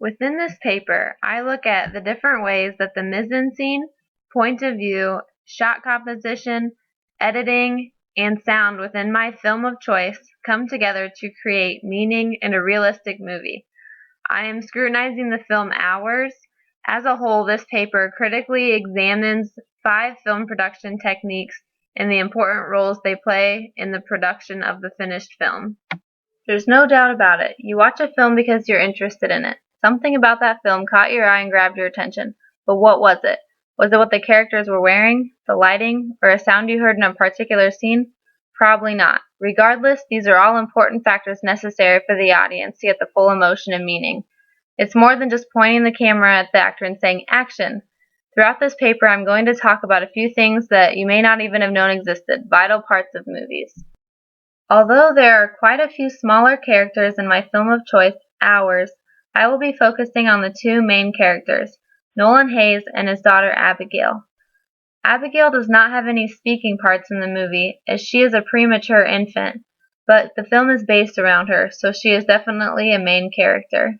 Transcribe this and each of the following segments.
Within this paper, I look at the different ways that the mise-en-scene, point of view, shot composition, editing, and sound within my film of choice come together to create meaning in a realistic movie. I am scrutinizing the film Hours. As a whole, this paper critically examines 5 film production techniques and the important roles they play in the production of the finished film. There's no doubt about it. You watch a film because you're interested in it. Something about that film caught your eye and grabbed your attention. But what was it? Was it what the characters were wearing, the lighting, or a sound you heard in a particular scene? Probably not. Regardless, these are all important factors necessary for the audience to get the full emotion and meaning. It's more than just pointing the camera at the actor and saying, "Action." Throughout this paper, I'm going to talk about a few things that you may not even have known existed, vital parts of movies. Although there are quite a few smaller characters in my film of choice, Hours, I will be focusing on the 2 main characters, Nolan Hayes and his daughter Abigail. Abigail does not have any speaking parts in the movie, as she is a premature infant, but the film is based around her, so she is definitely a main character.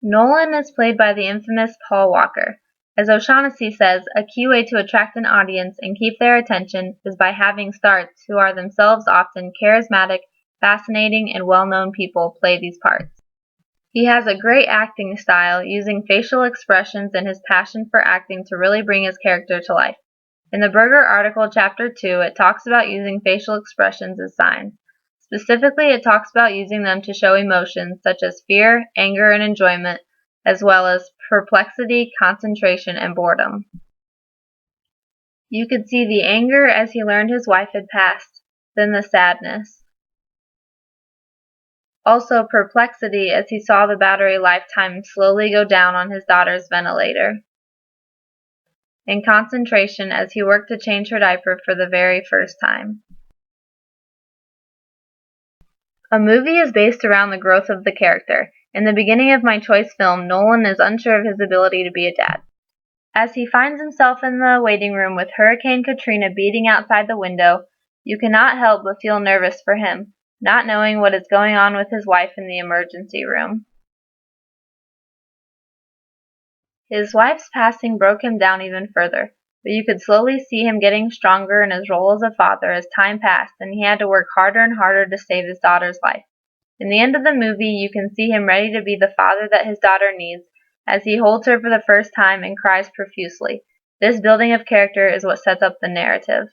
Nolan is played by the infamous Paul Walker. As O'Shaughnessy says, a key way to attract an audience and keep their attention is by having starts who are themselves often charismatic, fascinating, and well-known people play these parts. He has a great acting style, using facial expressions and his passion for acting to really bring his character to life. In the Berger article, Chapter 2, it talks about using facial expressions as signs. Specifically, it talks about using them to show emotions such as fear, anger, and enjoyment, as well as perplexity, concentration, and boredom. You could see the anger as he learned his wife had passed, then the sadness. Also perplexity as he saw the battery lifetime slowly go down on his daughter's ventilator. And concentration as he worked to change her diaper for the very first time. A movie is based around the growth of the character. In the beginning of my choice film, Nolan is unsure of his ability to be a dad. As he finds himself in the waiting room with Hurricane Katrina beating outside the window, you cannot help but feel nervous for him, not knowing what is going on with his wife in the emergency room. His wife's passing broke him down even further, but you could slowly see him getting stronger in his role as a father as time passed and he had to work harder and harder to save his daughter's life. In the end of the movie, you can see him ready to be the father that his daughter needs as he holds her for the first time and cries profusely. This building of character is what sets up the narrative.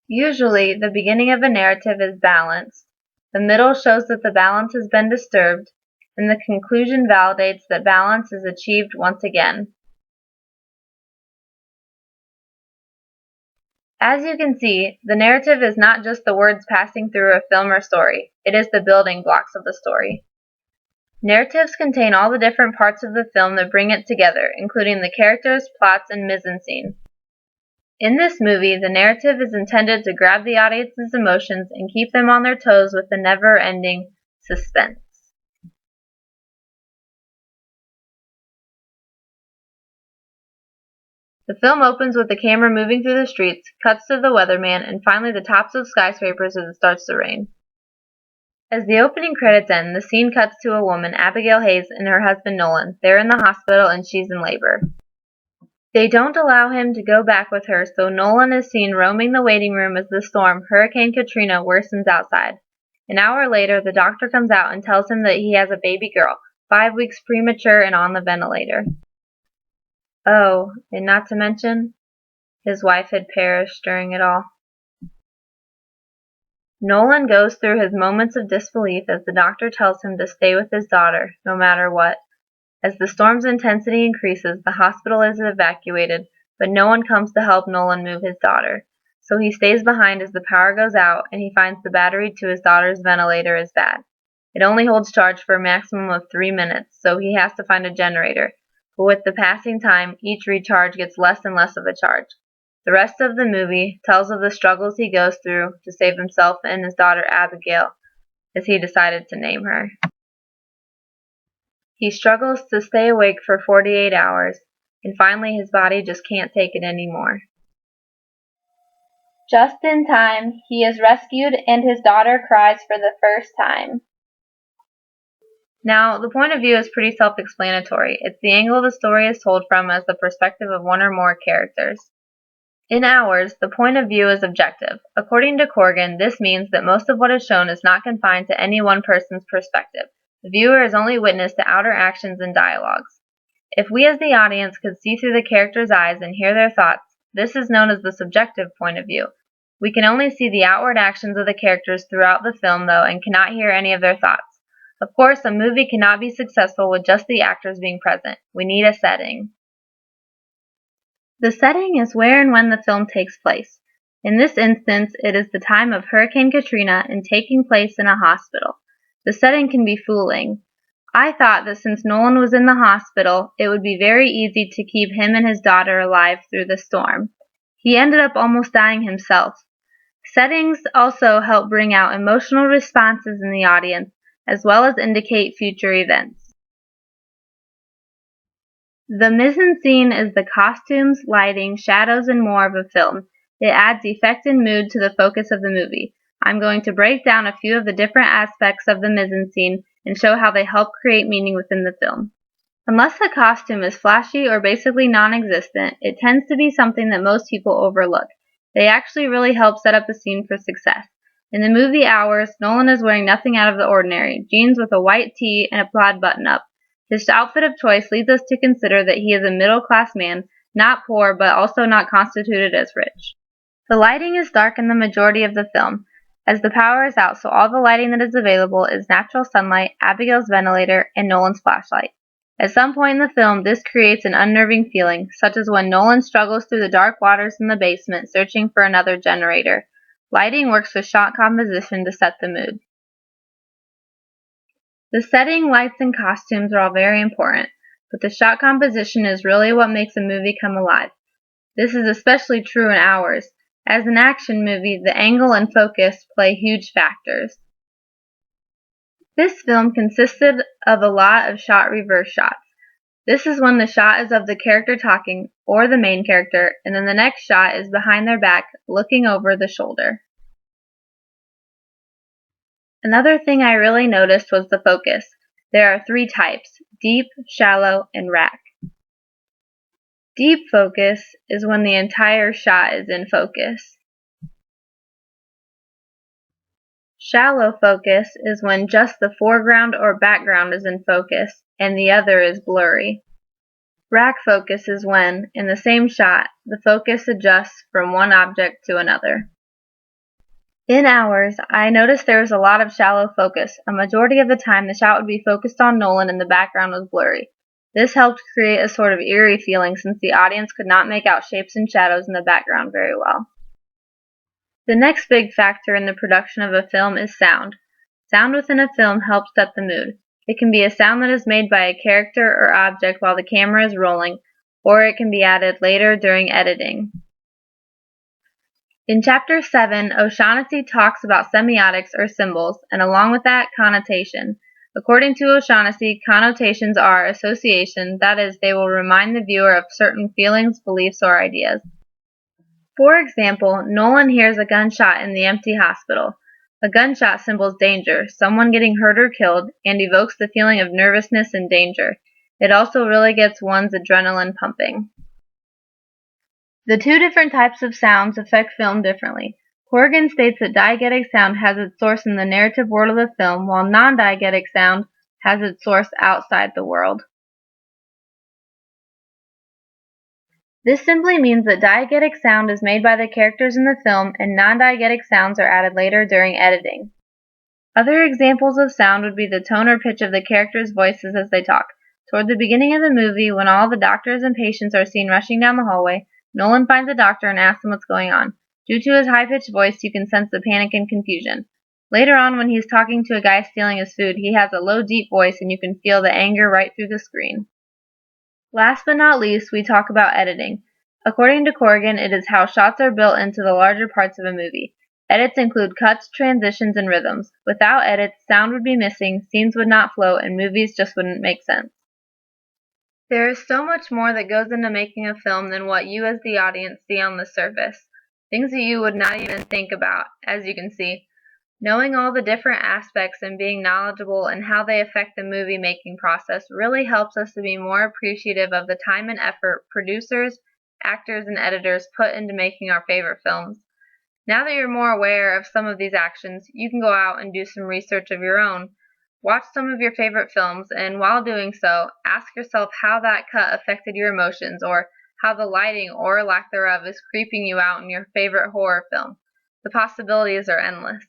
Usually, the beginning of a narrative is balanced. The middle shows that the balance has been disturbed, and the conclusion validates that balance is achieved once again. As you can see, the narrative is not just the words passing through a film or story, it is the building blocks of the story. Narratives contain all the different parts of the film that bring it together, including the characters, plots, and mise-en-scene. In this movie, the narrative is intended to grab the audience's emotions and keep them on their toes with the never-ending suspense. The film opens with the camera moving through the streets, cuts to the weatherman, and finally the tops of skyscrapers as it starts to rain. As the opening credits end, the scene cuts to a woman, Abigail Hayes, and her husband Nolan. They're in the hospital and she's in labor. They don't allow him to go back with her, so Nolan is seen roaming the waiting room as the storm, Hurricane Katrina, worsens outside. An hour later, the doctor comes out and tells him that he has a baby girl, 5 weeks premature and on the ventilator. Oh, and not to mention, his wife had perished during it all. Nolan goes through his moments of disbelief as the doctor tells him to stay with his daughter, no matter what. As the storm's intensity increases, the hospital is evacuated, but no one comes to help Nolan move his daughter. So he stays behind as the power goes out, and he finds the battery to his daughter's ventilator is bad. It only holds charge for a maximum of 3 minutes, so he has to find a generator. But with the passing time, each recharge gets less and less of a charge. The rest of the movie tells of the struggles he goes through to save himself and his daughter Abigail, as he decided to name her. He struggles to stay awake for 48 hours, and finally his body just can't take it anymore. Just in time, he is rescued and his daughter cries for the first time. Now, the point of view is pretty self-explanatory. It's the angle the story is told from as the perspective of one or more characters. In ours, the point of view is objective. According to Corgan, this means that most of what is shown is not confined to any one person's perspective. The viewer is only witness to outer actions and dialogues. If we as the audience could see through the characters' eyes and hear their thoughts, this is known as the subjective point of view. We can only see the outward actions of the characters throughout the film, though, and cannot hear any of their thoughts. Of course, a movie cannot be successful with just the actors being present. We need a setting. The setting is where and when the film takes place. In this instance, it is the time of Hurricane Katrina and taking place in a hospital. The setting can be fooling. I thought that since Nolan was in the hospital, it would be very easy to keep him and his daughter alive through the storm. He ended up almost dying himself. Settings also help bring out emotional responses in the audience, as well as indicate future events. The mise-en-scene is the costumes, lighting, shadows, and more of a film. It adds effect and mood to the focus of the movie. I'm going to break down a few of the different aspects of the mise-en-scene and show how they help create meaning within the film. Unless the costume is flashy or basically non-existent, it tends to be something that most people overlook. They actually really help set up a scene for success. In the movie Hours, Nolan is wearing nothing out of the ordinary, jeans with a white tee and a plaid button-up. His outfit of choice leads us to consider that he is a middle-class man, not poor but also not constituted as rich. The lighting is dark in the majority of the film, as the power is out, so all the lighting that is available is natural sunlight, Abigail's ventilator, and Nolan's flashlight. At some point in the film, this creates an unnerving feeling, such as when Nolan struggles through the dark waters in the basement searching for another generator. Lighting works with shot composition to set the mood. The setting, lights, and costumes are all very important, but the shot composition is really what makes a movie come alive. This is especially true in Ours. As an action movie, the angle and focus play huge factors. This film consisted of a lot of shot reverse shots. This is when the shot is of the character talking, or the main character, and then the next shot is behind their back, looking over the shoulder. Another thing I really noticed was the focus. There are 3 types: deep, shallow, and rack. Deep focus is when the entire shot is in focus. Shallow focus is when just the foreground or background is in focus and the other is blurry. Rack focus is when, in the same shot, the focus adjusts from one object to another. In Ours, I noticed there was a lot of shallow focus. A majority of the time, the shot would be focused on Nolan and the background was blurry. This helped create a sort of eerie feeling since the audience could not make out shapes and shadows in the background very well. The next big factor in the production of a film is sound. Sound within a film helps set the mood. It can be a sound that is made by a character or object while the camera is rolling, or it can be added later during editing. In Chapter 7, O'Shaughnessy talks about semiotics or symbols, and along with that, connotation. According to O'Shaughnessy, connotations are association, that is, they will remind the viewer of certain feelings, beliefs, or ideas. For example, Nolan hears a gunshot in the empty hospital. A gunshot symbols danger, someone getting hurt or killed, and evokes the feeling of nervousness and danger. It also really gets one's adrenaline pumping. The 2 different types of sounds affect film differently. Corgan states that diegetic sound has its source in the narrative world of the film, while non-diegetic sound has its source outside the world. This simply means that diegetic sound is made by the characters in the film, and non-diegetic sounds are added later during editing. Other examples of sound would be the tone or pitch of the characters' voices as they talk. Toward the beginning of the movie, when all the doctors and patients are seen rushing down the hallway, Nolan finds a doctor and asks him what's going on. Due to his high-pitched voice, you can sense the panic and confusion. Later on, when he's talking to a guy stealing his food, he has a low, deep voice and you can feel the anger right through the screen. Last but not least, we talk about editing. According to Corgan, it is how shots are built into the larger parts of a movie. Edits include cuts, transitions, and rhythms. Without edits, sound would be missing, scenes would not flow, and movies just wouldn't make sense. There is so much more that goes into making a film than what you as the audience see on the surface. Things that you would not even think about, as you can see. Knowing all the different aspects and being knowledgeable in how they affect the movie making process really helps us to be more appreciative of the time and effort producers, actors, and editors put into making our favorite films. Now that you're more aware of some of these actions, you can go out and do some research of your own. Watch some of your favorite films, and while doing so, ask yourself how that cut affected your emotions or how the lighting or lack thereof is creeping you out in your favorite horror film. The possibilities are endless.